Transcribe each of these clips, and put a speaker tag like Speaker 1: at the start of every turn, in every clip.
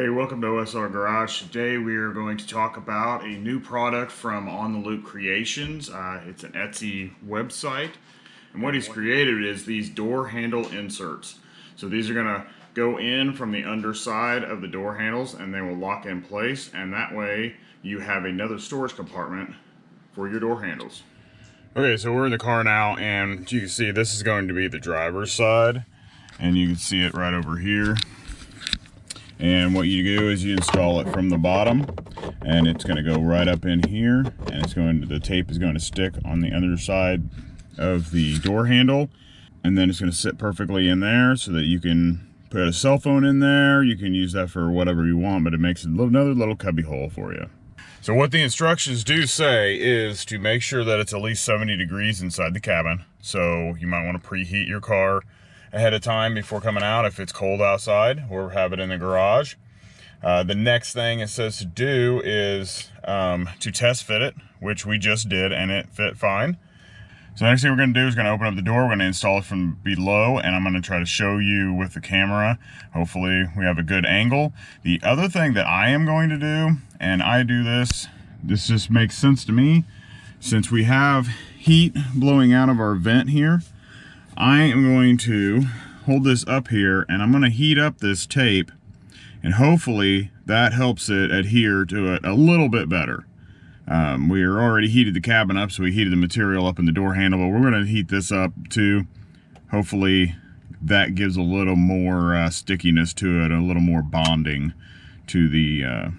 Speaker 1: Hey, welcome to OSR Garage. Today we are going to talk about a new product from OnTheLoopCreations. It's an Etsy website, and what he's created is these door handle inserts. So these are going to go in from the underside of the door handles and they will lock in place, and that way you have another storage compartment for your door handles. Okay, so we're in the car now, and you can see this is going to be the driver's side, and you can see it right over here. And what you do is you install it from the bottom, and it's going to go right up in here, and the tape is going to stick on the underside of the door handle, and then it's going to sit perfectly in there so that you can put a cell phone in there. You can use that for whatever you want, but it makes another little cubby hole for you. So what the instructions do say is to make sure that it's at least 70 degrees inside the cabin. So you might want to preheat your car ahead of time before coming out if it's cold outside, or have it in the garage. The next thing it says to do is to test fit it, which we just did, and it fit fine. So the next thing we're going to do is going to open up the door. We're going to install it from below, and I'm going to try to show you with the camera. Hopefully we have a good angle. The other thing that I am going to do, and I do this just makes sense to me, since we have heat blowing out of our vent here, I am going to hold this up here, and I'm going to heat up this tape, and hopefully that helps it adhere to it a little bit better. We are already heated the cabin up, so we heated the material up in the door handle, but we're going to heat this up too. Hopefully that gives a little more stickiness to it, a little more bonding to the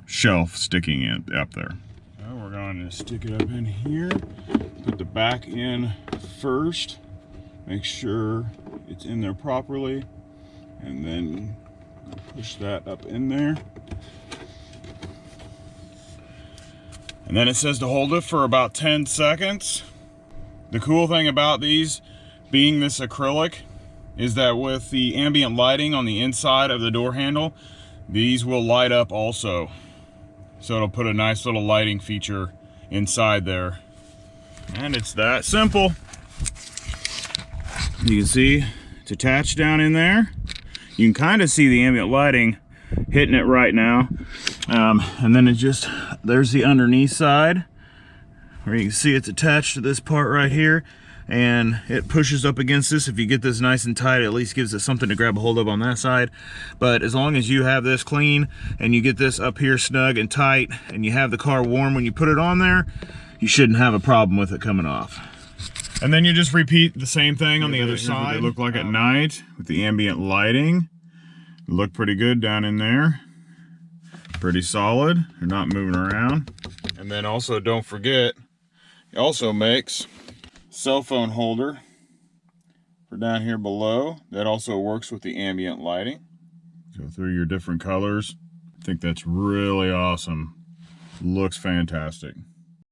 Speaker 1: shelf sticking it up there. So we're going to stick it up in here, put the back in first, make sure it's in there properly, and then push that up in there. And then it says to hold it for about 10 seconds. The cool thing about these being this acrylic is that with the ambient lighting on the inside of the door handle, these will light up also. So it'll put a nice little lighting feature inside there. And it's that simple. You can see it's attached down in there. You can kind of see the ambient lighting hitting it right now. And then there's the underneath side where you can see it's attached to this part right here, and it pushes up against this. If you get this nice and tight, it at least gives it something to grab a hold of on that side. But as long as you have this clean and you get this up here snug and tight, and you have the car warm when you put it on there, you shouldn't have a problem with it coming off. And then you just repeat the same thing on the other side. They look like at night with the ambient lighting. Look pretty good down in there. Pretty solid. They're not moving around. And then also don't forget, it also makes cell phone holder for down here below. That also works with the ambient lighting. Go through your different colors. I think that's really awesome. Looks fantastic.